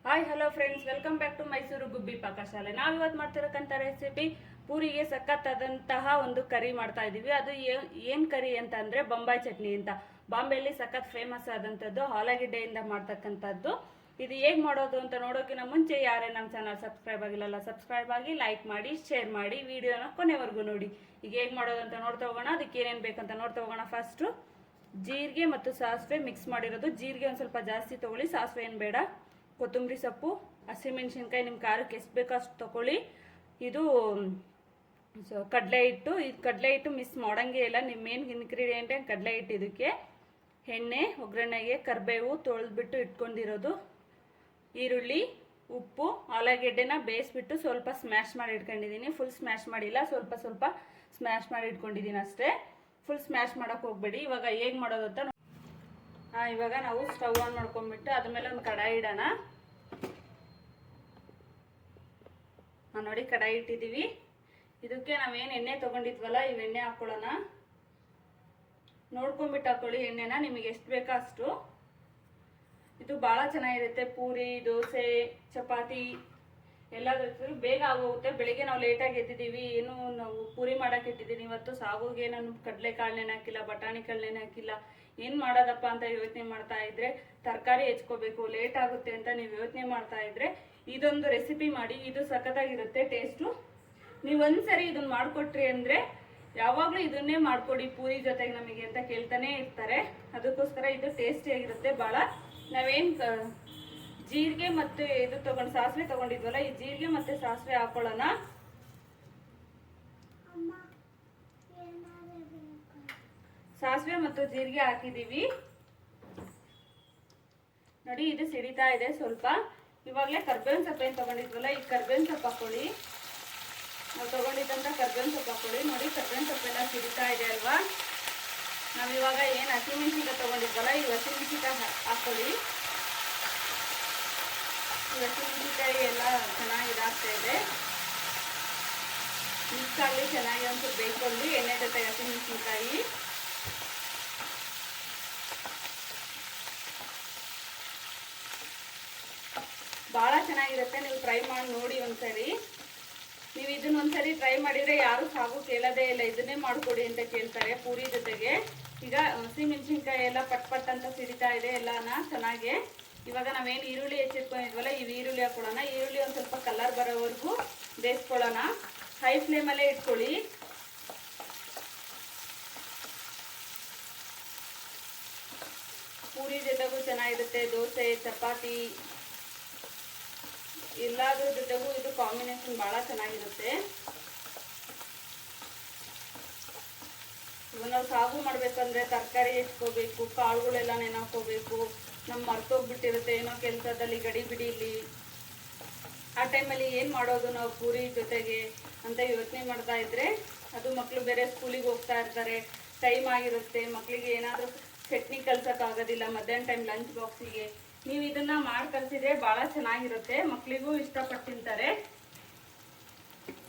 Hi hello friends, welcome back to Mysuru Gubbi Pakashale. ನಾವು ಇವತ್ತು ಮಾಡ್ತಿರಕ್ಕಂಥ recipe ಪೂರಿಗೆ ಸಖತ್ತಾದಂತಹ ಒಂದು ಕರಿ ಮಾಡ್ತಾ ಇದ್ದೀವಿ. ಅದು ಏನು ಕರಿ ಅಂತ ಅಂದರೆ ಬೊಂಬಾಯಿ ಚಟ್ನಿ ಅಂತ. ಬಾಂಬೆಯಲ್ಲಿ ಸಖತ್ ಫೇಮಸ್ ಆದಂಥದ್ದು, ಆಲೂಗೆಡ್ಡೆಯಿಂದ ಮಾಡ್ತಕ್ಕಂಥದ್ದು. ಇದು ಹೇಗೆ ಮಾಡೋದು ಅಂತ ನೋಡೋಕ್ಕಿಂತ ಮುಂಚೆ ಯಾರೇ ನಮ್ಮ ಚಾನಲ್ ಸಬ್ಸ್ಕ್ರೈಬ್ ಆಗಿಲ್ಲಲ್ಲ, ಸಬ್ಸ್ಕ್ರೈಬ್ ಆಗಿ, ಲೈಕ್ ಮಾಡಿ, ಶೇರ್ ಮಾಡಿ, ವಿಡಿಯೋನ ಕೊನೆವರೆಗೂ ನೋಡಿ. ಈಗ ಹೇಗೆ ಮಾಡೋದು ಅಂತ ನೋಡ್ತಾ ಹೋಗೋಣ. ಅದಕ್ಕೆ ಏನೇನು ಬೇಕಂತ ನೋಡ್ತಾ ಹೋಗೋಣ. ಫಸ್ಟು ಜೀರಿಗೆ ಮತ್ತು ಸಾಸಿವೆ ಮಿಕ್ಸ್ ಮಾಡಿರೋದು. ಜೀರಿಗೆ ಒಂದು ಸ್ವಲ್ಪ ಜಾಸ್ತಿ ತೊಗೊಳ್ಳಿ, ಸಾಸಿವೆ ಏನು ಬೇಡ. ಕೊತ್ತಂಬರಿ ಸೊಪ್ಪು, ಹಸಿಮೆಣಸಿನ್ಕಾಯಿ ನಿಮ್ಮ ಖಾರಕ್ಕೆ ಎಷ್ಟು ಬೇಕೋ ಅಷ್ಟು ತೊಗೊಳ್ಳಿ. ಇದು ಕಡಲೆ ಹಿಟ್ಟು. ಇದು ಕಡಲೆ ಹಿಟ್ಟು ಮಿಸ್ ಮಾಡೋಂಗೆ ಇಲ್ಲ, ನಿಮ್ಮ ಮೇನ್ ಇಂಗ್ರೀಡಿಯೆಂಟೇ ಕಡಲೆ ಹಿಟ್ಟು. ಇದಕ್ಕೆ ಎಣ್ಣೆ, ಒಗ್ಗರಣೆಗೆ ಕರಿಬೇವು ತೊಳೆದ್ಬಿಟ್ಟು ಇಟ್ಕೊಂಡಿರೋದು, ಈರುಳ್ಳಿ, ಉಪ್ಪು, ಆಲೂಗೆಡ್ಡೆನ ಬೇಯಿಸ್ಬಿಟ್ಟು ಸ್ವಲ್ಪ ಸ್ಮ್ಯಾಶ್ ಮಾಡಿ ಇಟ್ಕೊಂಡಿದ್ದೀನಿ. ಫುಲ್ ಸ್ಮ್ಯಾಶ್ ಮಾಡಿಲ್ಲ, ಸ್ವಲ್ಪ ಸ್ವಲ್ಪ ಸ್ಮ್ಯಾಶ್ ಮಾಡಿ ಇಟ್ಕೊಂಡಿದ್ದೀನಿ ಅಷ್ಟೇ. ಫುಲ್ ಸ್ಮ್ಯಾಶ್ ಮಾಡೋಕೆ ಹೋಗ್ಬೇಡಿ. ಇವಾಗ ಹೇಗೆ ಮಾಡೋದು ಅಂತ ಇವಾಗ ನಾವು ಸ್ಟವ್ ಆನ್ ಮಾಡ್ಕೊಂಡ್ಬಿಟ್ಟು ಅದ್ರ ಮೇಲೆ ಒಂದು ಕಡಾಯಿ ಇಡೋಣ. ನೋಡಿ ಕಡಾಯಿ ಇಟ್ಟಿದ್ದೀವಿ. ಇದಕ್ಕೆ ನಾವೇನು ಎಣ್ಣೆ ತೊಗೊಂಡಿದ್ವಲ್ಲ, ಇವು ಎಣ್ಣೆ ಹಾಕ್ಕೊಳ್ಳೋಣ. ನೋಡ್ಕೊಂಡ್ಬಿಟ್ಟು ಹಾಕ್ಕೊಳ್ಳಿ ಎಣ್ಣೆನ, ನಿಮಗೆ ಎಷ್ಟು ಬೇಕೋ ಅಷ್ಟು. ಇದು ಭಾಳ ಚೆನ್ನಾಗಿರುತ್ತೆ. ಪೂರಿ, ದೋಸೆ, ಚಪಾತಿ ಎಲ್ಲದಕ್ಕೂ ಬೇಗ ಆಗೋಗುತ್ತೆ. ಬೆಳಿಗ್ಗೆ ನಾವು ಲೇಟಾಗಿ ಎದ್ದಿದ್ದೀವಿ, ಏನು ನಾವು ಪೂರಿ ಮಾಡೋಕೆ ಇಟ್ಟಿದ್ದೀನಿ ಇವತ್ತು. ಸಾಗುಗೆ ನಾನು ಕಡಲೆ ಕಾಳನ್ನೇನು ಹಾಕಿಲ್ಲ, ಬಟಾಣಿ ಕಾಳನ್ನೇನು ಹಾಕಿಲ್ಲ. ಏನು ಮಾಡೋದಪ್ಪ ಅಂತ ಯೋಚನೆ ಮಾಡ್ತಾ ಇದ್ರೆ, ತರಕಾರಿ ಹೆಚ್ಕೋಬೇಕು, ಲೇಟ್ ಆಗುತ್ತೆ ಅಂತ ನೀವು ಯೋಚನೆ ಮಾಡ್ತಾ ಇದ್ರೆ ಇದೊಂದು ರೆಸಿಪಿ ಮಾಡಿ. ಇದು ಸಖತ್ತಾಗಿರುತ್ತೆ ಟೇಸ್ಟು. ನೀವು ಒಂದ್ಸರಿ ಇದನ್ನ ಮಾಡಿಕೊಟ್ರಿ ಅಂದರೆ ಯಾವಾಗಲೂ ಇದನ್ನೇ ಮಾಡಿಕೊಡಿ ಪೂರಿ ಜೊತೆಗೆ ನಮಗೆ ಅಂತ ಕೇಳ್ತಾನೆ ಇರ್ತಾರೆ. ಅದಕ್ಕೋಸ್ಕರ ಇದು ಟೇಸ್ಟಿಯಾಗಿರುತ್ತೆ ಭಾಳ. ನಾವೇನು ಜೀರಿಗೆ ಮತ್ತು ಇದು ತೊಗೊಂಡು ಸಾಸಿವೆ ತೊಗೊಂಡಿದ್ವಲ್ಲ, ಈ ಜೀರಿಗೆ ಮತ್ತು ಸಾಸಿವೆ ಹಾಕೊಳ್ಳೋಣ. ಸಾಸಿವೆ ಮತ್ತು ಜೀರಿಗೆ ಹಾಕಿದ್ದೀವಿ ನೋಡಿ. ಇದು ಸಿಡಿತಾ ಇದೆ ಸ್ವಲ್ಪ. ಇವಾಗಲೇ ಕರ್ಬೇವಿನ ಸೊಪ್ಪು ಏನು ತೊಗೊಂಡಿದ್ವಲ್ಲ, ಈ ಕರ್ಬೇವಿನ ಸೊಪ್ಪು ಹಾಕೊಳ್ಳಿ. ನಾವು ತೊಗೊಂಡಿದ್ದಂಥ ಕರ್ಬೇವಿನ ಸೊಪ್ಪು ಹಾಕೊಳ್ಳಿ. ನೋಡಿ ಕರ್ಬೇವಿನ ಸೊಪ್ಪೆಲ್ಲ ಸಿಡಿತಾ ಇದೆ ಅಲ್ವಾ. ನಾವಿವಾಗ ಏನು ಹಸಿಮೆಣಸಿನ್ಕಾಯಿ ತೊಗೊಂಡಿದ್ವಲ್ಲ, ಈ ಹಸಿಮೆಣಸಿನ್ಕಾಯಿ ಹಾಕೊಳ್ಳಿ. ಈ ಹಸಿಮೆಣಸಿನ್ಕಾಯಿ ಎಲ್ಲ ಚೆನ್ನಾಗಿ ಇದಾಗ್ತಾ ಇದೆ. ಮಿಕ್ಸ್ ಆಗಲಿ ಚೆನ್ನಾಗಿ ಒಂದು ಬೇಯಿಸ್ಕೊಂಡು ಎಣ್ಣೆ ಜೊತೆಗೆ ಹಸಿಮೆಣಸಿನ್ಕಾಯಿ. ಭಾಳ ಚೆನ್ನಾಗಿರುತ್ತೆ, ನೀವು ಟ್ರೈ ಮಾಡಿ ನೋಡಿ ಒಂದ್ಸರಿ. ನೀವು ಇದನ್ನ ಒಂದ್ಸರಿ ಟ್ರೈ ಮಾಡಿದರೆ ಯಾರು ಸಾಗು ಕೇಳೋದೇ ಇಲ್ಲ, ಇದನ್ನೇ ಮಾಡಿಕೊಡಿ ಅಂತ ಕೇಳ್ತಾರೆ ಪೂರಿ ಜೊತೆಗೆ. ಈಗ ಹಸಿಮೆಣಸಿನ್ಕಾಯಿ ಎಲ್ಲ ಪಟ್ ಪಟ್ ಅಂತ ಸಿಡಿತಾ ಇದೆ ಎಲ್ಲನ ಚೆನ್ನಾಗೆ. ಇವಾಗ ನಾವೇನು ಈರುಳ್ಳಿ ಹೆಚ್ಚಿಟ್ಕೊಂಡಿದ್ವಲ್ಲ, ಈ ಈರುಳ್ಳಿ ಹಾಕೊಳ್ಳೋಣ. ಈರುಳ್ಳಿ ಒಂದು ಸ್ವಲ್ಪ ಕಲರ್ ಬರೋವರೆಗೂ ಬೇಯಿಸ್ಕೊಳ್ಳೋಣ. ಹೈ ಫ್ಲೇಮಲ್ಲೇ ಇಟ್ಕೊಳ್ಳಿ. ಪೂರಿ ಜೊತೆಗೂ ಚೆನ್ನಾಗಿರುತ್ತೆ, ದೋಸೆ, ಚಪಾತಿ ಎಲ್ಲಾದ್ರ ಜೊತೆಗೂ ಇದು ಕಾಂಬಿನೇಷನ್ ಭಾಳ ಚೆನ್ನಾಗಿರುತ್ತೆ. ಇವಾಗ ನಾವು ಸಾಗು ಮಾಡ್ಬೇಕಂದ್ರೆ ತರಕಾರಿ ಹೆಚ್ಕೋಬೇಕು, ಕಾಳುಗಳೆಲ್ಲ ನೆನಾಕೋಬೇಕು. ನಮ್ಮ ಮರ್ತೋಗ್ಬಿಟ್ಟಿರುತ್ತೆ ಏನೋ ಕೆಲಸದಲ್ಲಿ ಗಡಿ ಬಿಡಿಲಿ. ಆ ಟೈಮಲ್ಲಿ ಏನು ಮಾಡೋದು ನಾವು ಪೂರಿ ಜೊತೆಗೆ ಅಂತ ಯೋಚನೆ ಮಾಡ್ತಾ ಇದ್ರೆ, ಅದು ಮಕ್ಕಳು ಬೇರೆ ಸ್ಕೂಲಿಗೆ ಹೋಗ್ತಾ ಇರ್ತಾರೆ, ಟೈಮ್ ಆಗಿರುತ್ತೆ. ಮಕ್ಕಳಿಗೆ ಏನಾದರೂ ಚಟ್ನಿ ಕಲ್ಸೋಕ್ಕಾಗೋದಿಲ್ಲ ಮಧ್ಯಾಹ್ನ ಟೈಮ್ ಲಂಚ್ ಬಾಕ್ಸಿಗೆ. ನೀವು ಇದನ್ನ ಮಾಡಿ ಕಲಿಸಿದ್ರೆ ಭಾಳ ಚೆನ್ನಾಗಿರುತ್ತೆ, ಮಕ್ಕಳಿಗೂ ಇಷ್ಟಪಟ್ಟು ತಿಂತಾರೆ.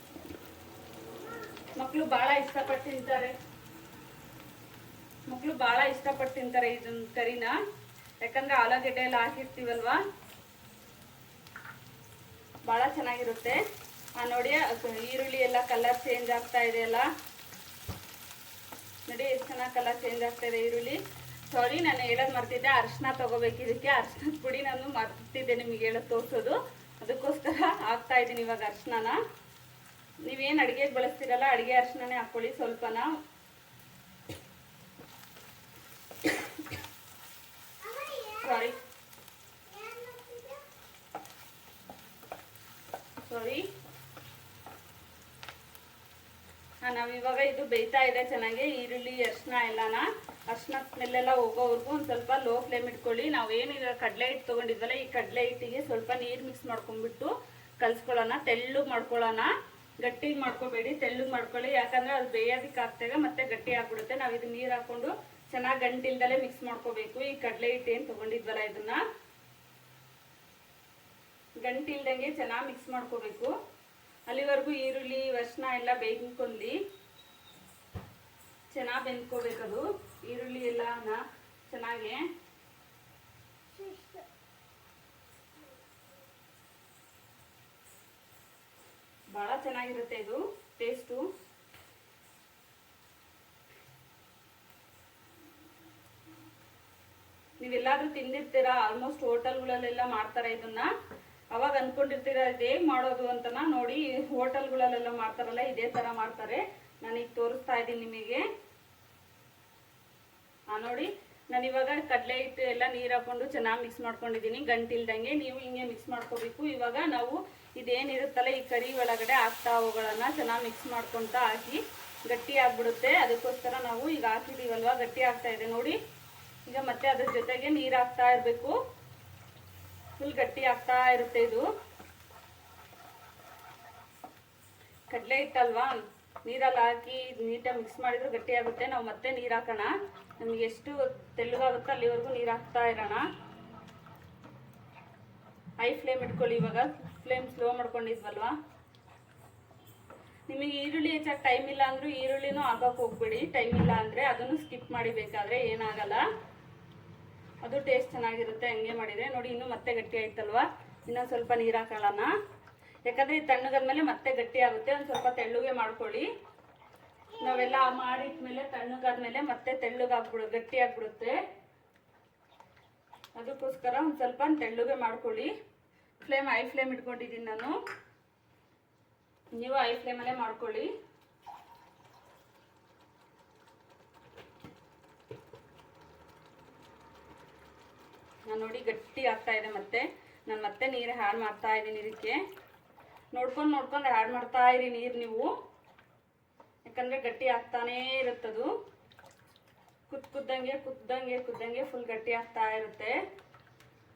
ಮಕ್ಕಳು ಭಾಳ ಇಷ್ಟಪಟ್ಟು ತಿಂತಾರೆ ಇದನ್ನ ಕರಿನ. ಯಾಕಂದ್ರೆ ಆಲೂಗೆಡ್ಡೆ ಎಲ್ಲ ಹಾಕಿರ್ತೀವಲ್ವಾ, ಭಾಳ ಚೆನ್ನಾಗಿರುತ್ತೆ. ನೋಡಿ ಈರುಳ್ಳಿ ಎಲ್ಲ ಕಲರ್ ಚೇಂಜ್ ಆಗ್ತಾ ಇದೆ ಅಲ್ಲ. ನೋಡಿ ಎಷ್ಟು ಚೆನ್ನಾಗಿ ಕಲರ್ ಚೇಂಜ್ ಆಗ್ತಾ ಇದೆ ಈರುಳ್ಳಿ. ಸಾರಿ, ನಾನು ಹೇಳೋದು ಮರ್ತಿದ್ದೆ, ಅರಿಶಿನ ತೊಗೋಬೇಕು. ಇದಕ್ಕೆ ಅರಿಶಿನದ ಪುಡಿ ನಾನು ಮರ್ತಿದ್ದೆ ನಿಮಗೆ ಹೇಳೋದು ತೋರಿಸೋದು. ಅದಕ್ಕೋಸ್ಕರ ಹಾಕ್ತಾ ಇದ್ದೀನಿ ಇವಾಗ ಅರಿಶಿನ. ನೀವೇನು ಅಡುಗೆಗೆ ಬಳಸ್ತೀರಲ್ಲ, ಅಡುಗೆ ಅರಿಶಿನೇ ಹಾಕ್ಕೊಳ್ಳಿ ಸ್ವಲ್ಪನ. ಸಾರಿ ನಾವಿವಾಗ ಇದು ಬೇಯ್ತಾ ಇದೆ ಚೆನ್ನಾಗಿ. ಈರುಳ್ಳಿ, ಅರಿಶಿನ ಎಲ್ಲನ, ಅರಿಶಿನ ಸ್ಮೆಲ್ಲೆಲ್ಲ ಹೋಗೋವರೆಗೂ ಒಂದು ಸ್ವಲ್ಪ ಲೋ ಫ್ಲೇಮ್ ಇಟ್ಕೊಳ್ಳಿ. ನಾವೇನೀಗ ಕಡಲೆ ಹಿಟ್ಟು ತೊಗೊಂಡಿದ್ವಲ್ಲ, ಈ ಕಡಲೆ ಹಿಟ್ಟಿಗೆ ಸ್ವಲ್ಪ ನೀರು ಮಿಕ್ಸ್ ಮಾಡ್ಕೊಂಡ್ಬಿಟ್ಟು ಕಲಿಸ್ಕೊಳ್ಳೋಣ. ತೆಳ್ಳಗೆ ಮಾಡ್ಕೊಳ್ಳೋಣ, ಗಟ್ಟಿಗೆ ಮಾಡ್ಕೋಬೇಡಿ, ತೆಳ್ಳಗೆ ಮಾಡ್ಕೊಳ್ಳಿ. ಯಾಕಂದರೆ ಅದು ಬೇಯೋದಕ್ಕೆ ಆಗ್ತಾಗ ಮತ್ತೆ ಗಟ್ಟಿ ಆಗ್ಬಿಡುತ್ತೆ. ನಾವು ಇದು ನೀರು ಹಾಕ್ಕೊಂಡು ಚೆನ್ನಾಗಿ ಗಂಟಿಲ್ದಲೇ ಮಿಕ್ಸ್ ಮಾಡ್ಕೋಬೇಕು. ಈ ಕಡಲೆ ಹಿಟ್ಟು ಏನು ತೊಗೊಂಡಿದ್ವಲ್ಲ, ಇದನ್ನ ಗಂಟಿಲ್ದಂಗೆ ಚೆನ್ನಾಗಿ ಮಿಕ್ಸ್ ಮಾಡ್ಕೋಬೇಕು. ಅಲ್ಲಿವರೆಗೂ ಈರುಳ್ಳಿ, ಅರಿಶಿನ ಎಲ್ಲ ಬೇಯ್ಕೊಂಡ್ಲಿ ಚೆನ್ನಾಗಿ ಬೆಂದ್ಕೋಬೇಕದು. ಈರುಳ್ಳಿ ಎಲ್ಲನ ಚೆನ್ನಾಗಿ ಚೆನ್ನಾಗಿರುತ್ತೆ ಇದು ಟೇಸ್ಟು. ನೀವೆಲ್ಲಾದ್ರೂ ತಿಂದಿರ್ತೀರಾ, ಆಲ್ಮೋಸ್ಟ್ ಹೋಟೆಲ್ಗಳಲ್ಲೆಲ್ಲ ಮಾಡ್ತಾರೆ ಇದನ್ನ. ಅವಾಗ ಅನ್ಕೊಂಡಿರ್ತೀರ ಇದು ಹೇಗೆ ಮಾಡೋದು ಅಂತನ. ನೋಡಿ ಹೋಟೆಲ್ಗಳಲ್ಲೆಲ್ಲ ಮಾಡ್ತಾರಲ್ಲ ಇದೇ ತರ ಮಾಡ್ತಾರೆ. ನಾನೀಗ ತೋರಿಸ್ತಾ ಇದ್ದೀನಿ ನಿಮಗೆ. ನೋಡಿ ನಾನು ಇವಾಗ ಕಡಲೆ ಹಿಟ್ಟು ಎಲ್ಲ ನೀರು ಹಾಕೊಂಡು ಚೆನ್ನಾಗಿ ಮಿಕ್ಸ್ ಮಾಡ್ಕೊಂಡಿದ್ದೀನಿ ಗಂಟಿಲ್ದಂಗೆ. ನೀವು ಹಿಂಗೆ ಮಿಕ್ಸ್ ಮಾಡ್ಕೋಬೇಕು. ಇವಾಗ ನಾವು ಇದೇನಿರುತ್ತಲ್ಲ ಈ ಕರಿ ಒಳಗಡೆ ಹಾಕ್ತಾ ಅವುಗಳನ್ನ ಚೆನ್ನಾಗಿ ಮಿಕ್ಸ್ ಮಾಡ್ಕೊತ ಹಾಕಿ ಗಟ್ಟಿ ಆಗ್ಬಿಡುತ್ತೆ. ಅದಕ್ಕೋಸ್ಕರ ನಾವು ಈಗ ಹಾಕಿದೀವಲ್ವಾ, ಗಟ್ಟಿ ಆಗ್ತಾ ಇದೆ ನೋಡಿ. ಈಗ ಮತ್ತೆ ಅದ್ರ ಜೊತೆಗೆ ನೀರು ಹಾಕ್ತಾ ಇರಬೇಕು. ಫುಲ್ ಗಟ್ಟಿ ಆಗ್ತಾ ಇರುತ್ತೆ ಇದು. ಕಡಲೆ ಹಿಟ್ಟಲ್ವಾ, ನೀರಲ್ಲಿ ಹಾಕಿ ನೀಟಾಗಿ ಮಿಕ್ಸ್ ಮಾಡಿದ್ರು ಗಟ್ಟಿ ಆಗುತ್ತೆ. ನಾವು ಮತ್ತೆ ನೀರು ಹಾಕೋಣ. ನಮಗೆ ಎಷ್ಟು ತೆಳ್ಳಗಾಗುತ್ತೋ ಅಲ್ಲಿವರೆಗೂ ನೀರು ಹಾಕ್ತಾ ಇರೋಣ. ಹೈ ಫ್ಲೇಮ್ ಇಟ್ಕೊಳ್ಳಿ. ಇವಾಗ ಫ್ಲೇಮ್ ಸ್ಲೋ ಮಾಡ್ಕೊಂಡಿದ್ವಲ್ವಾ. ನಿಮಗೆ ಈರುಳ್ಳಿ ಹೆಚ್ಚಾಗಿ ಟೈಮ್ ಇಲ್ಲ ಅಂದ್ರೂ ಈರುಳ್ಳಿನೂ ಹಾಕಕ್ಕೆ ಹೋಗ್ಬೇಡಿ. ಟೈಮ್ ಇಲ್ಲ ಅಂದರೆ ಅದನ್ನು ಸ್ಕಿಪ್ ಮಾಡಿ, ಬೇಕಾದರೆ ಏನಾಗಲ್ಲ. ಅದು ಟೇಸ್ಟ್ ಚೆನ್ನಾಗಿರುತ್ತೆ ಹಂಗೆ ಮಾಡಿದರೆ. ನೋಡಿ ಇನ್ನೂ ಮತ್ತೆ ಗಟ್ಟಿ ಆಯ್ತಲ್ವಾ, ಇನ್ನೊಂದು ಸ್ವಲ್ಪ ನೀರು ಹಾಕೊಳ್ಳೋಣ. ಯಾಕಂದರೆ ಇದು ತಣ್ಣಗಾದ್ಮೇಲೆ ಮತ್ತೆ ಗಟ್ಟಿ ಆಗುತ್ತೆ. ಒಂದು ಸ್ವಲ್ಪ ತೆಳ್ಳಗೆ ಮಾಡ್ಕೊಳ್ಳಿ. ನಾವೆಲ್ಲ ಮಾಡಿದ್ಮೇಲೆ ತಣ್ಣಗಾದ್ಮೇಲೆ ಮತ್ತೆ ಗಟ್ಟಿ ಆಗ್ಬಿಡುತ್ತೆ. ಅದಕ್ಕೋಸ್ಕರ ಒಂದು ಸ್ವಲ್ಪ ತೆಳ್ಳಗೆ ಮಾಡ್ಕೊಳ್ಳಿ. ಫ್ಲೇಮ್ ಹೈ ಫ್ಲೇಮ್ ಇಟ್ಕೊಂಡಿದ್ದೀನಿ ನಾನು. ನೀವು ಹೈ ಫ್ಲೇಮಲ್ಲೇ ಮಾಡ್ಕೊಳ್ಳಿ. ನಾನು ನೋಡಿ ಗಟ್ಟಿ ಆಗ್ತಾ ಇದೆ. ನಾನು ಮತ್ತೆ ನೀರು ಆ್ಯಡ್ ಮಾಡ್ತಾ ಇದ್ದೀನಿ. ಇದಕ್ಕೆ ನೋಡ್ಕೊಂಡು ಆ್ಯಡ್ ಮಾಡ್ತಾ ಇರಿ ನೀರು ನೀವು. ಯಾಕಂದರೆ ಗಟ್ಟಿ ಆಗ್ತಾನೇ ಇರುತ್ತದು. ಕುದ್ದಂಗೆ ಫುಲ್ ಗಟ್ಟಿ ಆಗ್ತಾ ಇರುತ್ತೆ.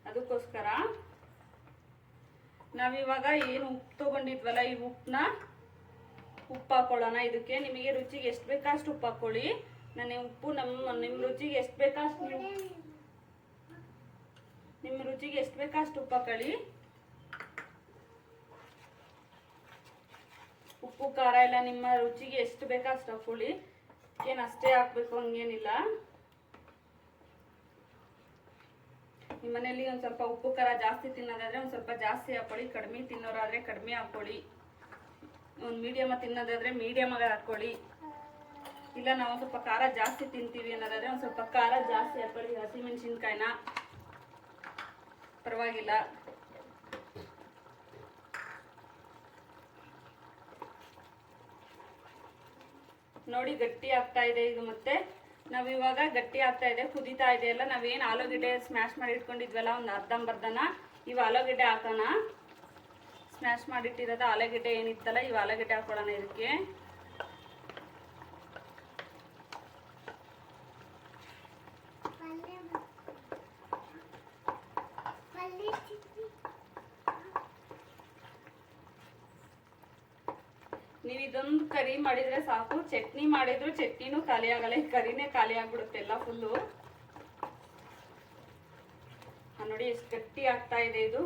ಅದಕ್ಕೋಸ್ಕರ ನಾವಿವಾಗ ಏನು ಉಪ್ಪು ತೊಗೊಂಡಿದ್ವಲ್ಲ, ಈ ಉಪ್ಪು ಹಾಕೊಳ್ಳೋಣ ಇದಕ್ಕೆ. ನಿಮಗೆ ರುಚಿಗೆ ಎಷ್ಟು ಬೇಕೋ ಅಷ್ಟು ಉಪ್ಪು ಹಾಕ್ಕೊಳ್ಳಿ. ನಾನು ಉಪ್ಪು ನಿಮ್ಮ ರುಚಿಗೆ ಎಷ್ಟು ಬೇಕೋ ಅಷ್ಟು ಉಪ್ಪು ಹಾಕೊಳ್ಳಿ. ಉಪ್ಪು ಖಾರ ಎಲ್ಲ ನಿಮ್ಮ ರುಚಿಗೆ ಎಷ್ಟು ಬೇಕೋ ಅಷ್ಟು ಹಾಕೊಳ್ಳಿ. ಏನು ಅಷ್ಟೇ ಹಾಕ್ಬೇಕು ಹಂಗೇನಿಲ್ಲ. ನಿಮ್ಮ ಮನೇಲಿ ಒಂದು ಸ್ವಲ್ಪ ಉಪ್ಪು ಖಾರ ಜಾಸ್ತಿ ತಿನ್ನೋದಾದ್ರೆ ಒಂದು ಸ್ವಲ್ಪ ಜಾಸ್ತಿ ಹಾಕೊಳ್ಳಿ. ಕಡಿಮೆ ತಿನ್ನೋರಾದ್ರೆ ಕಡಿಮೆ ಹಾಕೊಳ್ಳಿ. ಒಂದು ಮೀಡಿಯಮ್ ತಿನ್ನೋದಾದ್ರೆ ಮೀಡಿಯಮ್ ಆಗಿ ಹಾಕೊಳ್ಳಿ. ಇಲ್ಲ ನಾವು ಒಂದು ಸ್ವಲ್ಪ ಖಾರ ಜಾಸ್ತಿ ತಿಂತೀವಿ ಅನ್ನೋದಾದ್ರೆ ಒಂದು ಸ್ವಲ್ಪ ಖಾರ ಜಾಸ್ತಿ ಹಾಕೊಳ್ಳಿ. ಹಸಿಮೆಣಸಿನ್ಕಾಯಿನ ಪರವಾಗಿಲ್ಲ. ನೋಡಿ ಗಟ್ಟಿ ಆಗ್ತಾ ಇದೆ ಇದು. ಮತ್ತೆ ನಾವಿವಾಗ ಗಟ್ಟಿ ಆಗ್ತಾ ಇದೆ, ಕುದೀತಾ ಇದೆ ಎಲ್ಲ. ನಾವೇನು ಆಲೂಗಡ್ಡೆ ಸ್ಮ್ಯಾಶ್ ಮಾಡಿ ಇಟ್ಕೊಂಡಿದ್ವಲ್ಲ ಒಂದು ಅರ್ಧಂಬರ್ಧನ, ಇವು ಆಲೂಗಡ್ಡೆ ಹಾಕೋಣ. ಸ್ಮ್ಯಾಶ್ ಮಾಡಿಟ್ಟಿರೋದು ಆಲೂಗಡ್ಡೆ ಏನಿತ್ತಲ್ಲ, ಇವು ಆಲೂಗಡ್ಡೆ ಹಾಕೊಳ್ಳೋಣ ಇದಕ್ಕೆ. ನೀವು ಇದೊಂದು ಕರಿ ಮಾಡಿದ್ರೆ ಸಾಕು. ಚಟ್ನಿ ಮಾಡಿದ್ರು ಚಟ್ನಿನೂ ಖಾಲಿ ಆಗಲ್ಲ, ಈ ಕರಿನೇ ಖಾಲಿ ಆಗ್ಬಿಡುತ್ತೆ ಎಲ್ಲ ಫುಲ್ಲು. ನೋಡಿ ಎಷ್ಟು ಗಟ್ಟಿ ಆಗ್ತಾ ಇದೆ ಇದು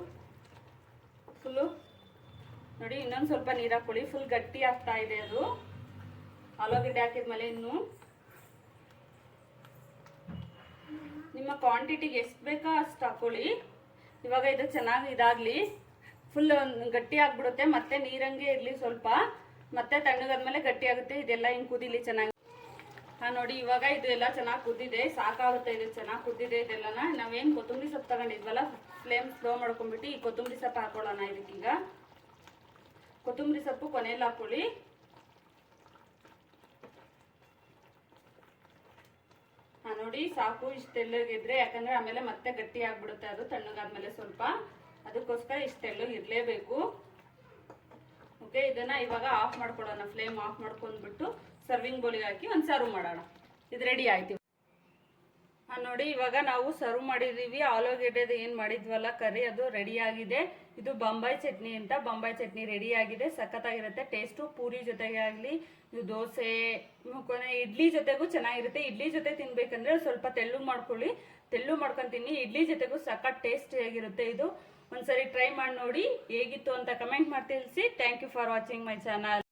ಫುಲ್ಲು. ನೋಡಿ ಇನ್ನೊಂದು ಸ್ವಲ್ಪ ನೀರು ಹಾಕೊಳ್ಳಿ. ಫುಲ್ ಗಟ್ಟಿ ಆಗ್ತಾ ಇದೆ ಅದು. ಆಲೂಗಡ್ಡೆ ಹಾಕಿದ್ಮೇಲೆ ಇನ್ನು ನಿಮ್ಮ ಕ್ವಾಂಟಿಟಿಗೆ ಎಷ್ಟು ಬೇಕೋ ಅಷ್ಟು ಹಾಕೊಳ್ಳಿ. ಇವಾಗ ಇದು ಚೆನ್ನಾಗಿ ಇದಾಗಲಿ. ಫುಲ್ ಗಟ್ಟಿ ಆಗ್ಬಿಡುತ್ತೆ. ಮತ್ತೆ ನೀರಂಗೆ ಇರಲಿ ಸ್ವಲ್ಪ. ಮತ್ತೆ ತಣ್ಣಗಾದ್ಮೇಲೆ ಗಟ್ಟಿ ಆಗುತ್ತೆ. ಇದೆಲ್ಲ ಹಿಂಗೆ ಕುದೀಲಿ ಚೆನ್ನಾಗಿ. ನೋಡಿ ಇವಾಗ ಇದು ಎಲ್ಲ ಚೆನ್ನಾಗಿ ಕುದ್ದಿದೆ. ಸಾಕಾಗುತ್ತೆ ಇದು ಚೆನ್ನಾಗಿ ಕುದ್ದಿದೆ ಇದೆಲ್ಲನ. ನಾವೇನು ಕೊತ್ತಂಬರಿ ಸೊಪ್ಪು ತಗೊಂಡಿದ್ವಲ್ಲ, ಫ್ಲೇಮ್ ಸ್ಲೋ ಮಾಡ್ಕೊಂಡ್ಬಿಟ್ಟು ಈ ಕೊತ್ತಂಬರಿ ಸೊಪ್ಪು ಹಾಕೊಳ್ಳೋಣ ಇದಕ್ಕೀಗ. ಕೊತ್ತಂಬರಿ ಸೊಪ್ಪು ಕೊನೆಯಲ್ಲಿ ಹಾಕೊಳ್ಳಿ. ನೋಡಿ ಸಾಕು ಇಷ್ಟೆಲ್ಲಗಿದ್ರೆ, ಯಾಕಂದ್ರೆ ಆಮೇಲೆ ಮತ್ತೆ ಗಟ್ಟಿ ಆಗ್ಬಿಡುತ್ತೆ ಅದು ತಣ್ಣಗಾದ್ಮೇಲೆ ಸ್ವಲ್ಪ. ಅದಕ್ಕೋಸ್ಕರ ಇಷ್ಟೆಲ್ಲೂ ಇರಲೇಬೇಕು. ಓಕೆ, ಇದನ್ನ ಇವಾಗ ಆಫ್ ಮಾಡ್ಕೊಡೋಣ. ಫ್ಲೇಮ್ ಆಫ್ ಮಾಡ್ಕೊಂಡ್ಬಿಟ್ಟು ಸರ್ವಿಂಗ್ ಬೌಲಿಗೆ ಹಾಕಿ ಒಂದು ಸರ್ವ್ ಮಾಡೋಣ. ಇದು ರೆಡಿ ಆಯ್ತು. ನೋಡಿ ಇವಾಗ ನಾವು ಸರ್ವ್ ಮಾಡಿದೀವಿ. ಆಲೂಗೆಡ್ಡೆದು ಏನು ಮಾಡಿದ್ವಲ್ಲ ಕರಿ, ಅದು ರೆಡಿ ಆಗಿದೆ. ಇದು ಬಾಂಬೈ ಚಟ್ನಿ ಅಂತ. ಬಾಂಬೈ ಚಟ್ನಿ ರೆಡಿ ಆಗಿದೆ. ಸಖತ್ತಾಗಿರುತ್ತೆ ಟೇಸ್ಟು. ಪೂರಿ ಜೊತೆಗೆ ಆಗಲಿ, ಇದು ದೋಸೆ, ಇಡ್ಲಿ ಜೊತೆಗೂ ಚೆನ್ನಾಗಿರುತ್ತೆ. ಇಡ್ಲಿ ಜೊತೆ ತಿನ್ಬೇಕಂದ್ರೆ ಸ್ವಲ್ಪ ತೆಳ್ಳು ಮಾಡ್ಕೊಳ್ಳಿ. ತೆಳ್ಳು ಮಾಡ್ಕೊಂತೀನಿ. ಇಡ್ಲಿ ಜೊತೆಗೂ ಸಖತ್ ಟೇಸ್ಟಿಯಾಗಿರುತ್ತೆ ಇದು. ಒಂದ್ಸರಿ ಟ್ರೈ ಮಾಡಿ ನೋಡಿ. ಹೇಗಿತ್ತು ಅಂತ ಕಮೆಂಟ್ ಮಾಡಿ ತಿಳಿಸಿ. Thank you for watching my channel.